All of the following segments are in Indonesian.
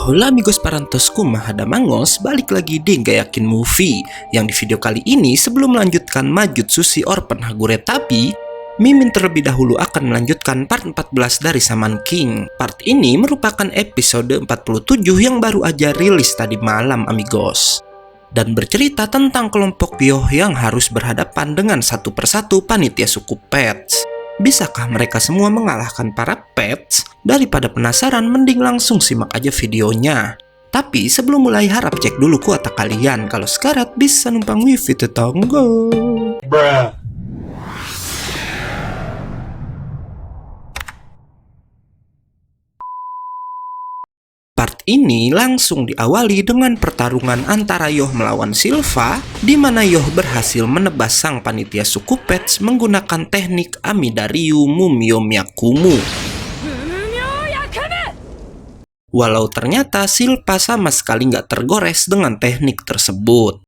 Hola amigos parantosku, Mahadamangos, balik lagi di Gayakin Movie. Yang di video kali ini, sebelum melanjutkan Majutsu si Orphan Hagure Tabi, Mimin terlebih dahulu akan melanjutkan part 14 dari Shaman King. Part ini merupakan episode 47 yang baru aja rilis tadi malam amigos, dan bercerita tentang kelompok Yoh yang harus berhadapan dengan satu persatu panitia suku Pets. Bisakah mereka semua mengalahkan para pets? Daripada penasaran, mending langsung simak aja videonya. Tapi sebelum mulai, harap cek dulu kuota kalian. Kalau sekarat bisa numpang wifi tetangga. Bruh. Part ini langsung diawali dengan pertarungan antara Yoh melawan Silva, di mana Yoh berhasil menebas sang panitia suku Pets menggunakan teknik Amida Ryu Mumyo Myakumu. Walau ternyata Silva sama sekali nggak tergores dengan teknik tersebut.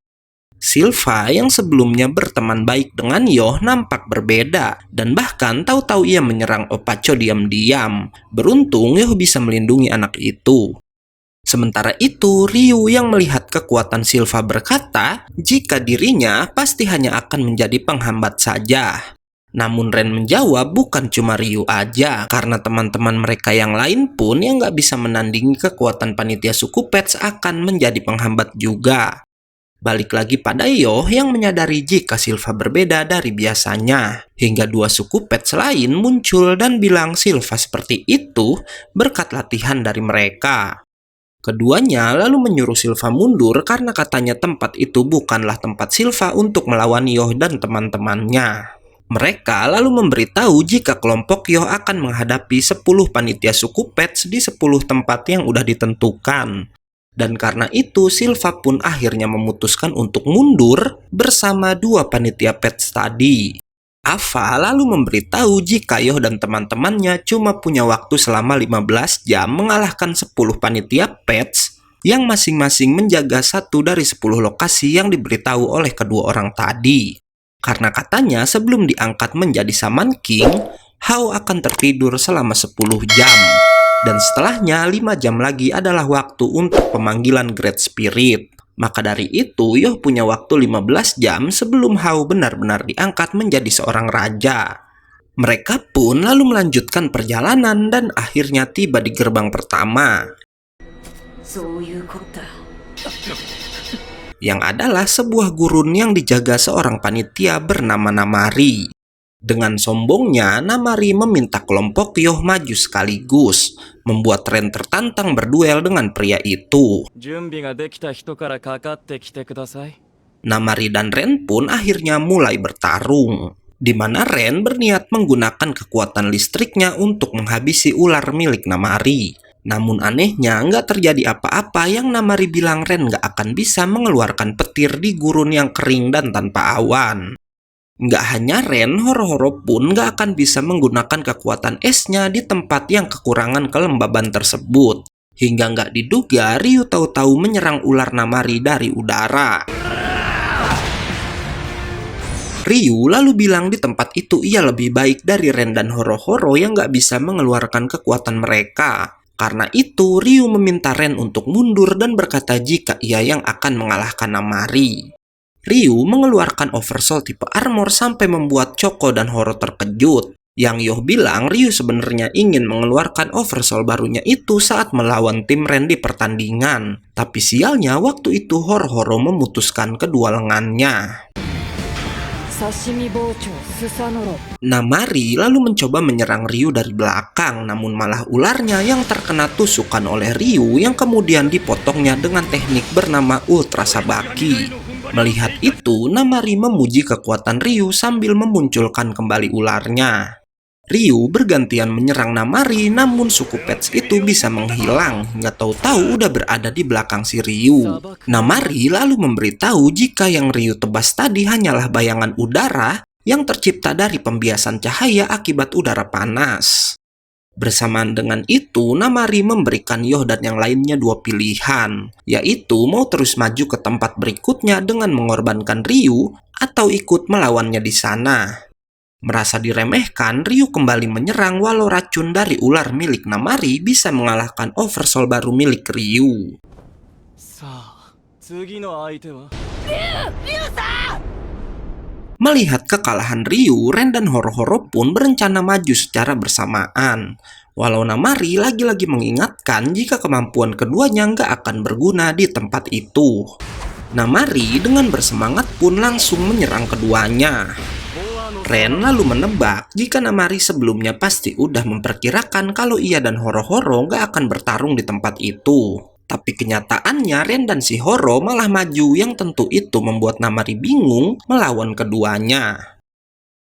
Silva yang sebelumnya berteman baik dengan Yoh nampak berbeda, dan bahkan tahu-tahu ia menyerang Opacho diam-diam. Beruntung Yoh bisa melindungi anak itu. Sementara itu, Ryu yang melihat kekuatan Silva berkata jika dirinya pasti hanya akan menjadi penghambat saja. Namun Ren menjawab bukan cuma Ryu aja, karena teman-teman mereka yang lain pun yang nggak bisa menandingi kekuatan panitia suku Pets akan menjadi penghambat juga. Balik lagi pada Yoh yang menyadari jika Silva berbeda dari biasanya, hingga dua suku Pets lain muncul dan bilang Silva seperti itu berkat latihan dari mereka. Keduanya lalu menyuruh Silva mundur karena katanya tempat itu bukanlah tempat Silva untuk melawan Yoh dan teman-temannya. Mereka lalu memberitahu jika kelompok Yoh akan menghadapi 10 panitia suku Pets di 10 tempat yang udah ditentukan. Dan karena itu Silva pun akhirnya memutuskan untuk mundur bersama dua panitia Pets tadi. Ava lalu memberitahu jika Yoh dan teman-temannya cuma punya waktu selama 15 jam mengalahkan 10 panitia Pets yang masing-masing menjaga satu dari 10 lokasi yang diberitahu oleh kedua orang tadi. Karena katanya sebelum diangkat menjadi Shaman King, Hao akan tertidur selama 10 jam. Dan setelahnya 5 jam lagi adalah waktu untuk pemanggilan Great Spirit. Maka dari itu, Yoh punya waktu 15 jam sebelum Hao benar-benar diangkat menjadi seorang raja. Mereka pun lalu melanjutkan perjalanan dan akhirnya tiba di gerbang pertama, yang adalah sebuah gurun yang dijaga seorang panitia bernama Namari. Dengan sombongnya, Namari meminta kelompok Yoh maju sekaligus, membuat Ren tertantang berduel dengan pria itu. Namari dan Ren pun akhirnya mulai bertarung, di mana Ren berniat menggunakan kekuatan listriknya untuk menghabisi ular milik Namari. Namun anehnya nggak terjadi apa-apa yang Namari bilang Ren nggak akan bisa mengeluarkan petir di gurun yang kering dan tanpa awan. Nggak hanya Ren, Horo-Horo pun nggak akan bisa menggunakan kekuatan esnya di tempat yang kekurangan kelembaban tersebut. Hingga nggak diduga, Ryu tahu-tahu menyerang ular Namari dari udara. Ryu lalu bilang di tempat itu ia lebih baik dari Ren dan Horo-Horo yang nggak bisa mengeluarkan kekuatan mereka. Karena itu, Ryu meminta Ren untuk mundur dan berkata jika ia yang akan mengalahkan Namari. Ryu mengeluarkan Oversoul tipe armor sampai membuat Choco dan Horo terkejut. Yang Yoh bilang Ryu sebenarnya ingin mengeluarkan Oversoul barunya itu saat melawan tim Ren di pertandingan. Tapi sialnya waktu itu Horo-Horo memutuskan kedua lengannya. Namari lalu mencoba menyerang Ryu dari belakang, namun malah ularnya yang terkena tusukan oleh Ryu yang kemudian dipotongnya dengan teknik bernama Ultra Sabaki. Melihat itu, Namari memuji kekuatan Ryu sambil memunculkan kembali ularnya. Ryu bergantian menyerang Namari, namun suku Pets itu bisa menghilang hingga tahu-tahu udah berada di belakang si Ryu. Namari lalu memberitahu jika yang Ryu tebas tadi hanyalah bayangan udara yang tercipta dari pembiasan cahaya akibat udara panas. Bersamaan dengan itu, Namari memberikan Yoh dan yang lainnya dua pilihan, yaitu mau terus maju ke tempat berikutnya dengan mengorbankan Ryu atau ikut melawannya di sana. Merasa diremehkan, Ryu kembali menyerang walau racun dari ular milik Namari bisa mengalahkan oversoul baru milik Ryu. Melihat kekalahan Ryu, Ren dan Horo-Horo pun berencana maju secara bersamaan. Walau Namari lagi-lagi mengingatkan jika kemampuan keduanya nggak akan berguna di tempat itu. Namari dengan bersemangat pun langsung menyerang keduanya. Ren lalu menebak jika Namari sebelumnya pasti udah memperkirakan kalau ia dan Horo-Horo nggak akan bertarung di tempat itu. Tapi kenyataannya Ren dan si Horo malah maju yang tentu itu membuat Namari bingung melawan keduanya.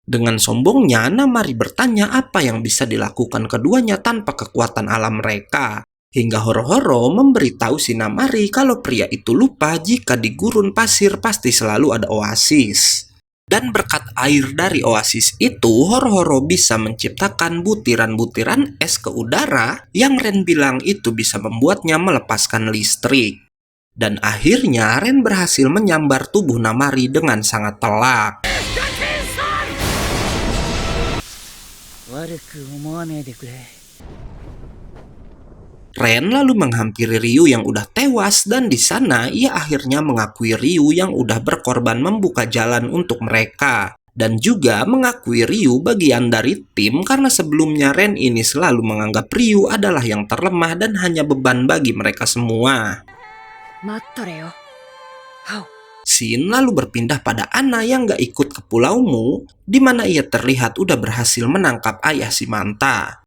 Dengan sombongnya, Namari bertanya apa yang bisa dilakukan keduanya tanpa kekuatan alam mereka. Hingga Horo-Horo memberitahu si Namari kalau pria itu lupa jika di gurun pasir pasti selalu ada oasis. Dan berkat air dari oasis itu, Horo-Horo bisa menciptakan butiran-butiran es ke udara yang Ren bilang itu bisa membuatnya melepaskan listrik. Dan akhirnya Ren berhasil menyambar tubuh Namari dengan sangat telak. Ren lalu menghampiri Ryu yang udah tewas dan di sana ia akhirnya mengakui Ryu yang udah berkorban membuka jalan untuk mereka. Dan juga mengakui Ryu bagian dari tim karena sebelumnya Ren ini selalu menganggap Ryu adalah yang terlemah dan hanya beban bagi mereka semua. Shin lalu berpindah pada Anna yang gak ikut ke Pulau Mu, di mana ia terlihat udah berhasil menangkap ayah si Manta.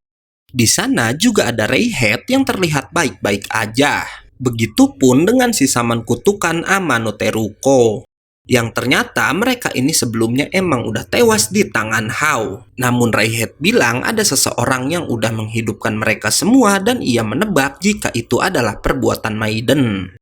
Di sana juga ada Reihead yang terlihat baik-baik aja. Begitupun dengan si saman kutukan Amano Teruko. Yang ternyata mereka ini sebelumnya emang udah tewas di tangan Hao. Namun Reihead bilang ada seseorang yang udah menghidupkan mereka semua dan ia menebak jika itu adalah perbuatan Maiden.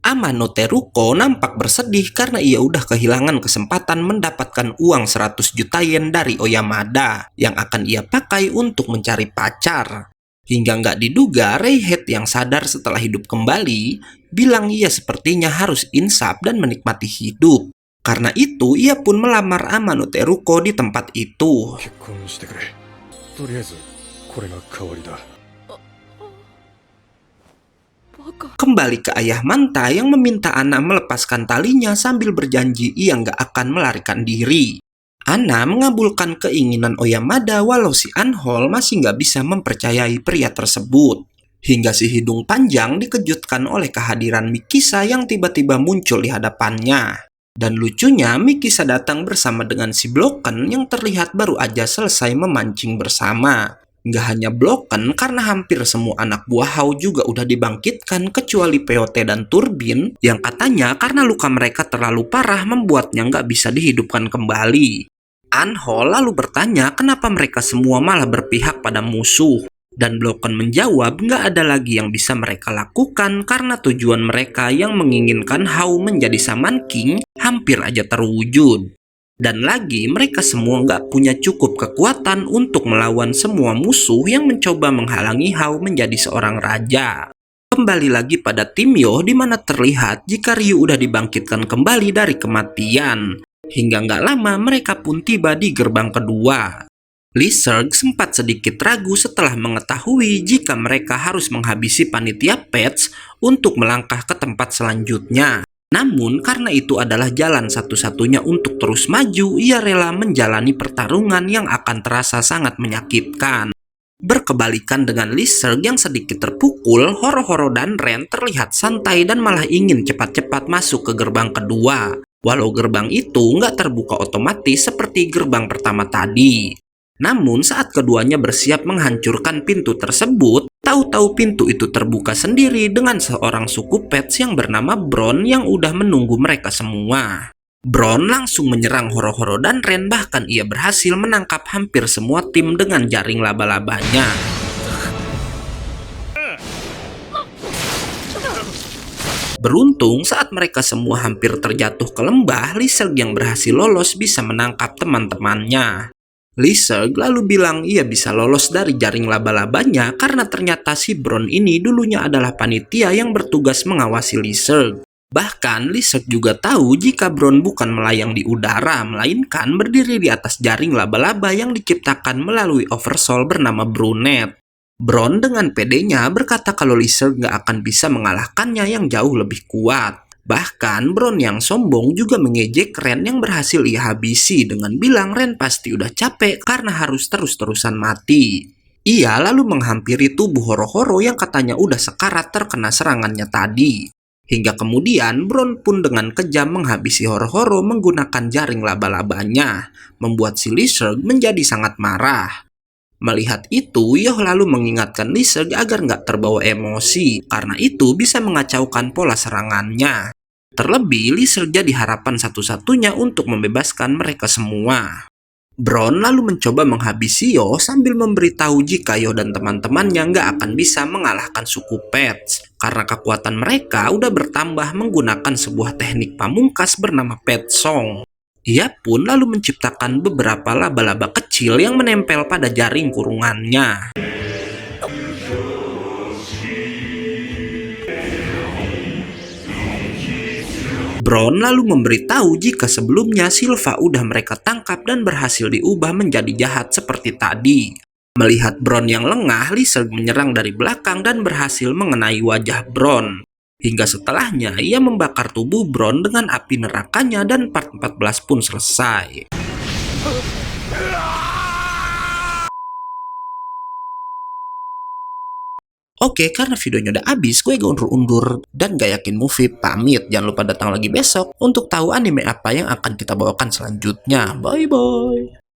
Amano Teruko nampak bersedih karena ia udah kehilangan kesempatan mendapatkan uang 100 juta yen dari Oyamada yang akan ia pakai untuk mencari pacar. Hingga nggak diduga Reihead yang sadar setelah hidup kembali bilang ia sepertinya harus insaf dan menikmati hidup. Karena itu ia pun melamar Amano Teruko di tempat itu. Kembali ke ayah Manta yang meminta Anna melepaskan talinya sambil berjanji ia nggak akan melarikan diri. Anna mengabulkan keinginan Oyamada walau si Anhol masih nggak bisa mempercayai pria tersebut. Hingga si hidung panjang dikejutkan oleh kehadiran Mikisa yang tiba-tiba muncul di hadapannya. Dan lucunya Mikisa datang bersama dengan si Bloken yang terlihat baru aja selesai memancing bersama. Nggak hanya Bloken karena hampir semua anak buah Hao juga udah dibangkitkan kecuali POT dan Turbin yang katanya karena luka mereka terlalu parah membuatnya nggak bisa dihidupkan kembali. Anhol lalu bertanya kenapa mereka semua malah berpihak pada musuh. Dan Bloken menjawab nggak ada lagi yang bisa mereka lakukan karena tujuan mereka yang menginginkan Hao menjadi Shaman King hampir aja terwujud. Dan lagi mereka semua nggak punya cukup kekuatan untuk melawan semua musuh yang mencoba menghalangi Hao menjadi seorang raja. Kembali lagi pada tim Yo di mana terlihat jika Ryu udah dibangkitkan kembali dari kematian. Hingga nggak lama mereka pun tiba di gerbang kedua. Lizard sempat sedikit ragu setelah mengetahui jika mereka harus menghabisi panitia Pets untuk melangkah ke tempat selanjutnya. Namun karena itu adalah jalan satu-satunya untuk terus maju, ia rela menjalani pertarungan yang akan terasa sangat menyakitkan. Berkebalikan dengan Lizard yang sedikit terpukul, Horo-Horo dan Ren terlihat santai dan malah ingin cepat-cepat masuk ke gerbang kedua. Walau gerbang itu nggak terbuka otomatis seperti gerbang pertama tadi. Namun saat keduanya bersiap menghancurkan pintu tersebut, tahu-tahu pintu itu terbuka sendiri dengan seorang suku Pets yang bernama Bron yang udah menunggu mereka semua. Bron langsung menyerang Horo-Horo dan Ren, bahkan ia berhasil menangkap hampir semua tim dengan jaring laba-labanya. Beruntung saat mereka semua hampir terjatuh ke lembah, Lizard yang berhasil lolos bisa menangkap teman-temannya. Lizard lalu bilang ia bisa lolos dari jaring laba-labanya karena ternyata si Bron ini dulunya adalah panitia yang bertugas mengawasi Lizard. Bahkan Lizard juga tahu jika Bron bukan melayang di udara, melainkan berdiri di atas jaring laba-laba yang diciptakan melalui oversoul bernama Brunet. Bron dengan pedenya berkata kalau Lizard nggak akan bisa mengalahkannya yang jauh lebih kuat. Bahkan Bron yang sombong juga mengejek Ren yang berhasil ia habisi dengan bilang Ren pasti udah capek karena harus terus-terusan mati. Ia lalu menghampiri tubuh Horo-Horo yang katanya udah sekarat terkena serangannya tadi. Hingga kemudian Bron pun dengan kejam menghabisi Horo-Horo menggunakan jaring laba-labanya, membuat si Lizard menjadi sangat marah. Melihat itu, Yoh lalu mengingatkan Lizard agar nggak terbawa emosi, karena itu bisa mengacaukan pola serangannya. Terlebih, Lizard jadi harapan satu-satunya untuk membebaskan mereka semua. Bron lalu mencoba menghabisi Yoh sambil memberitahu jika Yoh dan teman-temannya nggak akan bisa mengalahkan suku Pets karena kekuatan mereka udah bertambah menggunakan sebuah teknik pamungkas bernama Pet Song. Ia pun lalu menciptakan beberapa laba-laba kecil yang menempel pada jaring kurungannya. Bron lalu memberitahu jika sebelumnya Silva udah mereka tangkap dan berhasil diubah menjadi jahat seperti tadi. Melihat Bron yang lengah, Lizard menyerang dari belakang dan berhasil mengenai wajah Bron. Hingga setelahnya, ia membakar tubuh Bron dengan api nerakanya dan part 14 pun selesai. Oke, karena videonya udah habis, gue gak undur-undur dan gak yakin movie pamit. Jangan lupa datang lagi besok untuk tahu anime apa yang akan kita bawakan selanjutnya. Bye-bye.